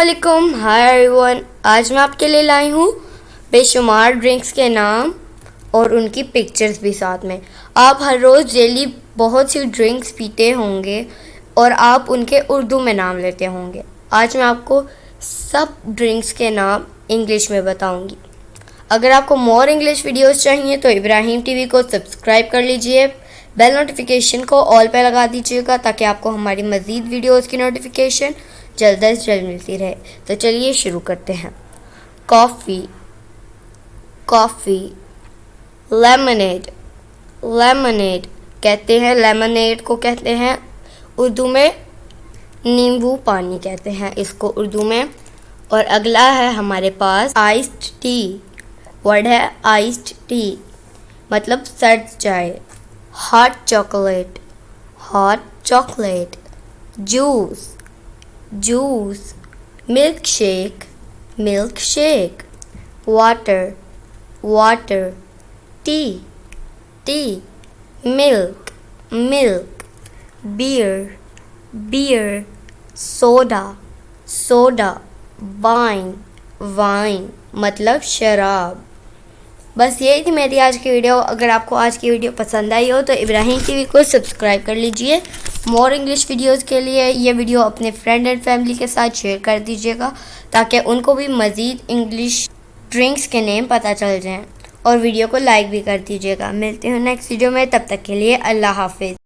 अस्सलामुअलैकुम, hi everyone. आज मैं आपके लिए लाई हूँ बेशुमार ड्रिंक्स के नाम और उनकी पिक्चर्स भी साथ में। आप हर रोज़ डेली बहुत सी ड्रिंक्स पीते होंगे और आप उनके उर्दू में नाम लेते होंगे। आज मैं आपको सब ड्रिंक्स के नाम इंग्लिश में बताऊँगी। अगर आपको मोर इंग्लिश वीडियोस चाहिए तो इब्राहिम टीवी को सब्सक्राइब कर लीजिए, बेल नोटिफिकेशन को ऑल पे लगा दीजिएगा ताकि आपको हमारी मज़ीद वीडियोस की नोटिफिकेशन जल्द से जल्द मिलती रहे। तो चलिए शुरू करते हैं। Coffee, coffee. लेमनेड, लेमनेड कहते हैं, लेमनेड को कहते हैं उर्दू में नींबू पानी कहते हैं इसको उर्दू में। और अगला है हमारे पास आइस्ड टी। वर्ड है आइस्ड टी, मतलब सर्द चाय। Hot chocolate, hot chocolate. Juice, juice. Milkshake, milkshake. Water, water. Tea, tea. Milk, milk. Beer, beer. Soda, soda. Wine, wine मतलब शराब। बस यही थी मेरी आज की वीडियो। अगर आपको आज की वीडियो पसंद आई हो तो इब्राहिम टीवी को सब्सक्राइब कर लीजिए। मोर इंग्लिश वीडियोस के लिए ये वीडियो अपने फ्रेंड एंड फैमिली के साथ शेयर कर दीजिएगा ताकि उनको भी मज़ीद इंग्लिश ड्रिंक्स के नेम पता चल जाएं। और वीडियो को लाइक भी कर दीजिएगा। मिलते हैं नेक्स्ट वीडियो में, तब तक के लिए अल्लाह हाफिज़।